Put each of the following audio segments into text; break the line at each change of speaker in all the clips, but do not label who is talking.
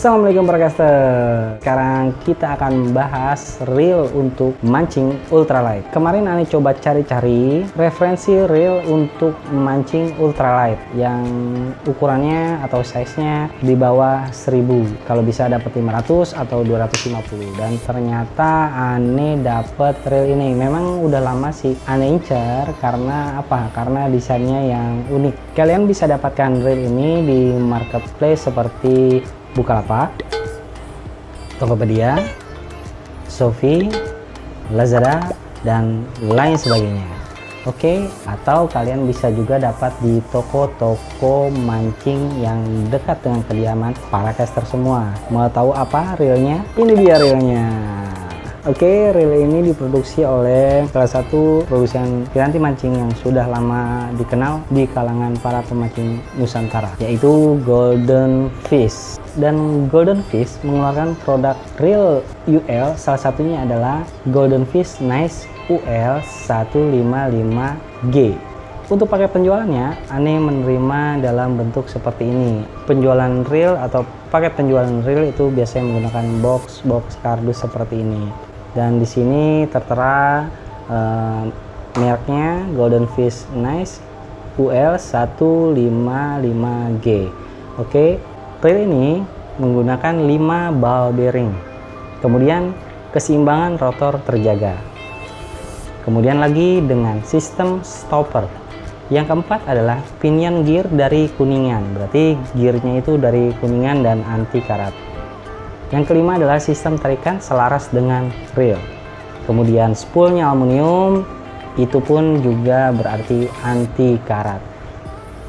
Assalamualaikum para caster. Sekarang kita akan membahas reel untuk mancing ultralight. Kemarin Ane coba cari-cari referensi reel untuk mancing ultralight yang ukurannya atau size-nya di bawah 1000. Kalau bisa dapat 500 atau 250. Dan ternyata Ane dapat reel ini. Memang udah lama sih Ane incar karena apa? Karena desainnya yang unik. Kalian bisa dapatkan reel ini di marketplace seperti Bukalapak, Tokopedia, Shopee, Lazada, dan lain sebagainya. Oke, atau kalian bisa juga dapat di toko-toko mancing yang dekat dengan kediaman para caster semua. Mau tahu apa reelnya? Ini dia reelnya. Oke, reel ini diproduksi oleh salah satu produsen piranti mancing yang sudah lama dikenal di kalangan para pemancing Nusantara, yaitu Golden Fish. Dan Golden Fish mengeluarkan produk reel UL, salah satunya adalah Golden Fish Nice UL 155G. Untuk paket penjualannya, Ane menerima dalam bentuk seperti ini. Penjualan reel atau paket penjualan reel itu biasanya menggunakan box kardus seperti ini. Dan di sini tertera mereknya Golden Fish Nice UL 155G. Oke, reel ini menggunakan 5 ball bearing. Kemudian keseimbangan rotor terjaga. Kemudian lagi dengan sistem stopper. Yang keempat adalah pinion gear dari Kuningan. Berarti gearnya itu dari Kuningan dan anti karat. Yang kelima adalah sistem tarikan selaras dengan reel. Kemudian spoolnya aluminium, itu pun juga berarti anti karat.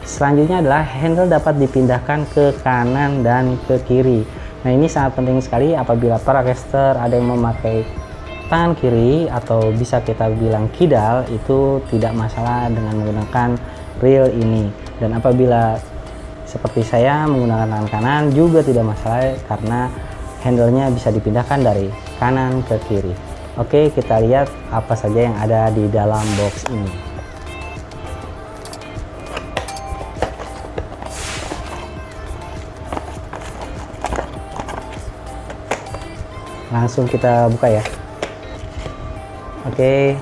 Selanjutnya adalah handle dapat dipindahkan ke kanan dan ke kiri. Nah, ini sangat penting sekali apabila para caster ada yang memakai tangan kiri atau bisa kita bilang kidal, itu tidak masalah dengan menggunakan reel ini. Dan apabila seperti saya menggunakan tangan kanan juga tidak masalah karena handle-nya bisa dipindahkan dari kanan ke kiri. Oke, kita lihat apa saja yang ada di dalam box ini. Langsung kita buka ya. Oke.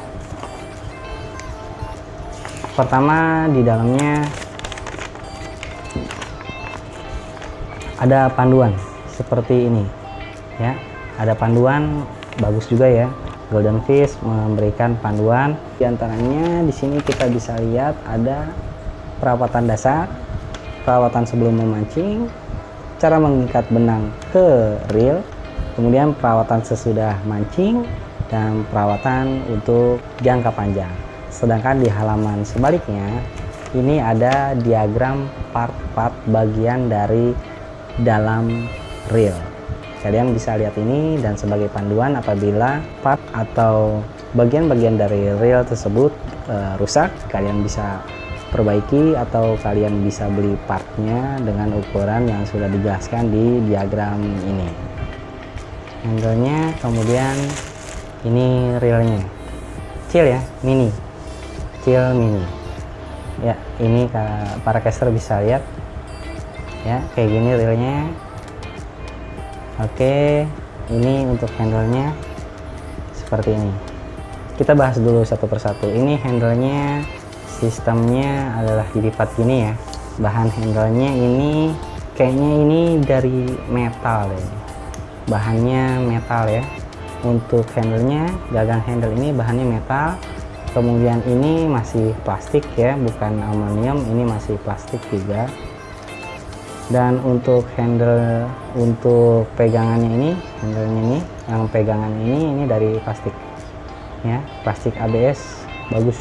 Pertama di dalamnya ada panduan seperti ini. Ya, ada panduan, bagus juga ya. Golden Fish memberikan panduan. Di antaranya di sini kita bisa lihat ada perawatan dasar, perawatan sebelum memancing, cara mengikat benang ke reel, kemudian perawatan sesudah mancing, dan perawatan untuk jangka panjang. Sedangkan di halaman sebaliknya ini ada diagram part-part bagian dari dalam reel. Kalian bisa lihat ini dan sebagai panduan apabila part atau bagian-bagian dari reel tersebut rusak, kalian bisa perbaiki atau kalian bisa beli partnya dengan ukuran yang sudah dijelaskan di diagram ini. Handle-nya, kemudian ini reelnya kecil ya, mini, kecil mini ya. Ini para caster bisa lihat ya, kayak gini reelnya. Oke, ini untuk handle-nya seperti ini. Kita bahas dulu satu persatu. Ini handle-nya, sistemnya adalah dilipat gini ya. Bahan handle-nya ini kayaknya ini dari metal ya. Bahannya metal ya. Untuk handle-nya, gagang handle ini bahannya metal. Kemudian ini masih plastik ya, bukan aluminium, ini masih plastik juga. Dan untuk handle, untuk pegangannya ini, handle-nya ini, yang pegangan ini dari plastik ya, plastik ABS, bagus,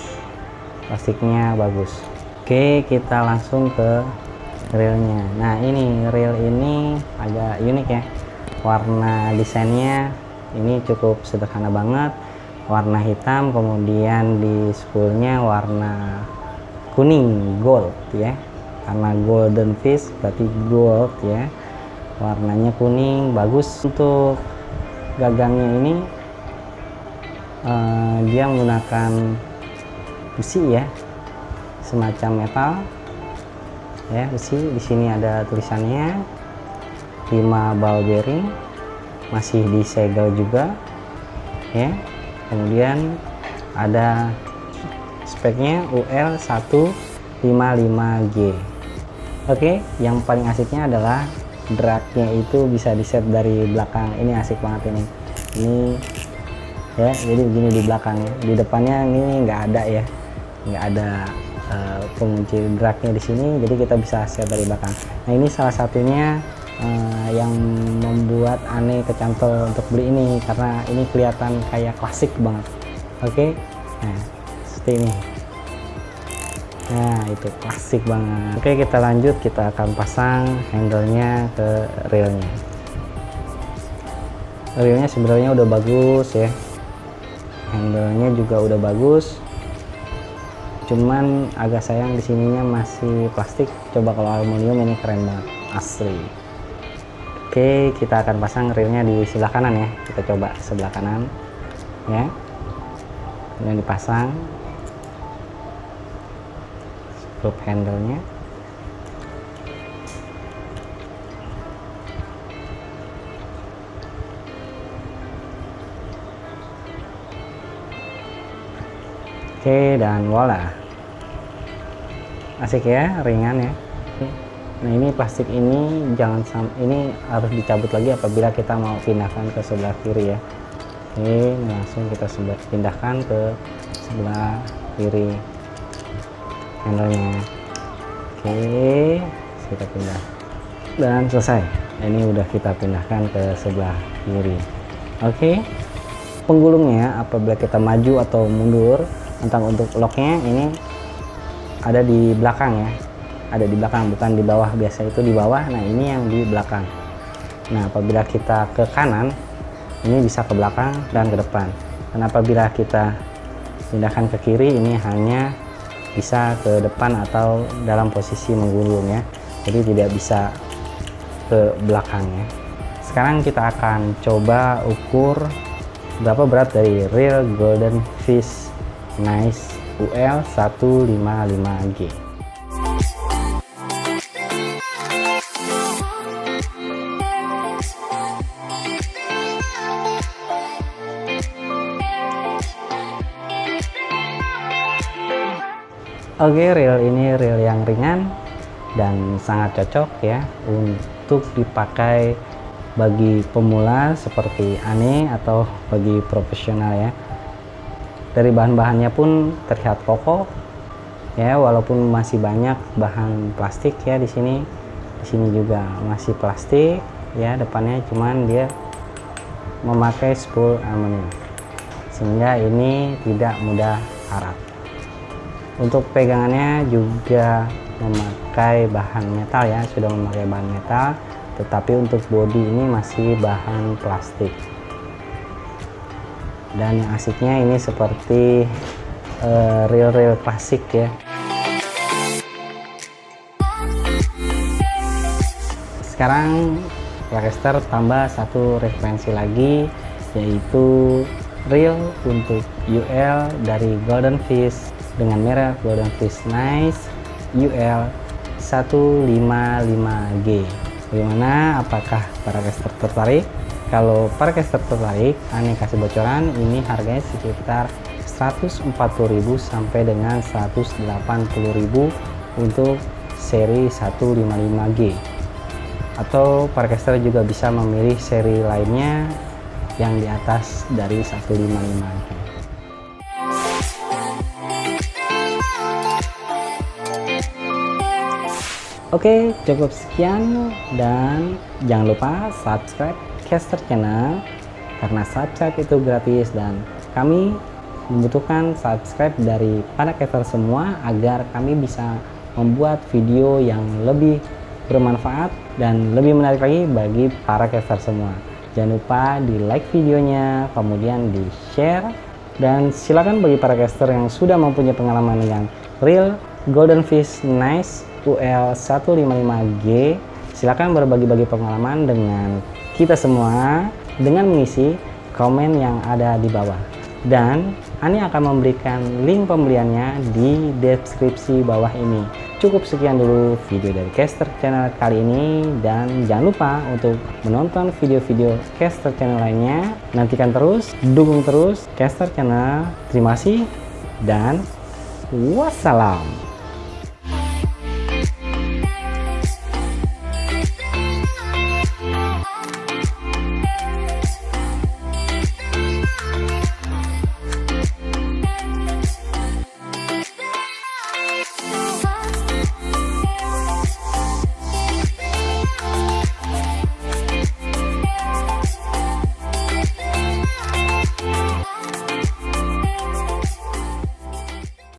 plastiknya bagus. Oke, kita langsung ke reelnya. Nah, ini reel ini agak unik ya, warna desainnya ini cukup sederhana banget, warna hitam, kemudian di spoolnya warna kuning gold ya. Karena Golden Fish berarti gold ya, warnanya kuning, bagus. Untuk gagangnya ini dia menggunakan besi ya, semacam metal ya, besi. Di sini ada tulisannya 5 ball bearing, masih disegel juga ya. Kemudian ada speknya UL155G. Oke, yang paling asiknya adalah dragnya itu bisa di-set dari belakang. Ini asik banget ini ya. Jadi begini di belakang ya. Di depannya ini nggak ada ya, nggak ada pengunci dragnya di sini, jadi kita bisa set dari belakang. Nah, ini salah satunya yang membuat Ane kecantol untuk beli ini, karena ini kelihatan kayak klasik banget. Oke, nah seperti ini. Nah, itu klasik banget. Oke, kita lanjut, kita akan pasang handle-nya ke reelnya. Reelnya sebenarnya udah bagus ya, handle-nya juga udah bagus, cuman agak sayang di sininya masih plastik. Coba kalau aluminium ini keren banget, asli. Oke, kita akan pasang reelnya di sebelah kanan ya. Kita coba sebelah kanan ya, yang dipasang skrup handle-nya. Oke, dan voila, asik ya, ringan ya. Nah, ini plastik ini ini harus dicabut lagi apabila kita mau pindahkan ke sebelah kiri ya. Oke, langsung kita pindahkan ke sebelah kiri handle-nya. Oke, kita pindah dan selesai. Ini udah kita pindahkan ke sebelah kiri. Oke, penggulungnya apabila kita maju atau mundur, tentang untuk locknya ini ada di belakang ya, ada di belakang, bukan di bawah. Biasa itu di bawah, nah ini yang di belakang. Nah, apabila kita ke kanan, ini bisa ke belakang dan ke depan. Dan apabila kita pindahkan ke kiri, ini hanya bisa ke depan atau dalam posisi menggulung ya, jadi tidak bisa ke belakang ya. Sekarang kita akan coba ukur berapa berat dari reel Golden Fish Nice UL155G. Oke, reel ini reel yang ringan dan sangat cocok ya untuk dipakai bagi pemula seperti Ane atau bagi profesional ya. Dari bahan-bahannya pun terlihat kokoh ya, walaupun masih banyak bahan plastik ya di sini. Di sini juga masih plastik ya depannya, cuman dia memakai spool aluminium sehingga ini tidak mudah karat. Untuk pegangannya juga memakai bahan metal ya, sudah memakai bahan metal, tetapi untuk bodi ini masih bahan plastik. Dan yang asiknya ini seperti reel-reel klasik ya. Sekarang Paracastor tambah satu referensi lagi, yaitu reel untuk UL dari Golden Fish dengan merek Golden Fish Nice UL155G. Bagaimana? Apakah Paracastor tertarik? Kalau Paracastor tertarik, Ane kasih bocoran, ini harganya sekitar 140.000 sampai dengan 180.000 untuk seri 155G. Atau Paracastor juga bisa memilih seri lainnya yang di atas dari 155G. Oke, cukup sekian dan jangan lupa subscribe Caster Channel karena subscribe itu gratis dan kami membutuhkan subscribe dari para caster semua agar kami bisa membuat video yang lebih bermanfaat dan lebih menarik lagi bagi para caster semua. Jangan lupa di like videonya, kemudian di share, dan silakan bagi para caster yang sudah mempunyai pengalaman dengan reel Golden Fish Nice UL155G, silakan berbagi-bagi pengalaman dengan kita semua dengan mengisi komen yang ada di bawah. dan Ani akan memberikan link pembeliannya di deskripsi bawah ini. Cukup sekian dulu video dari Caster Channel kali ini, dan jangan lupa untuk menonton video-video Caster Channel lainnya. Nantikan terus, dukung terus Caster Channel. Terima kasih dan wassalam.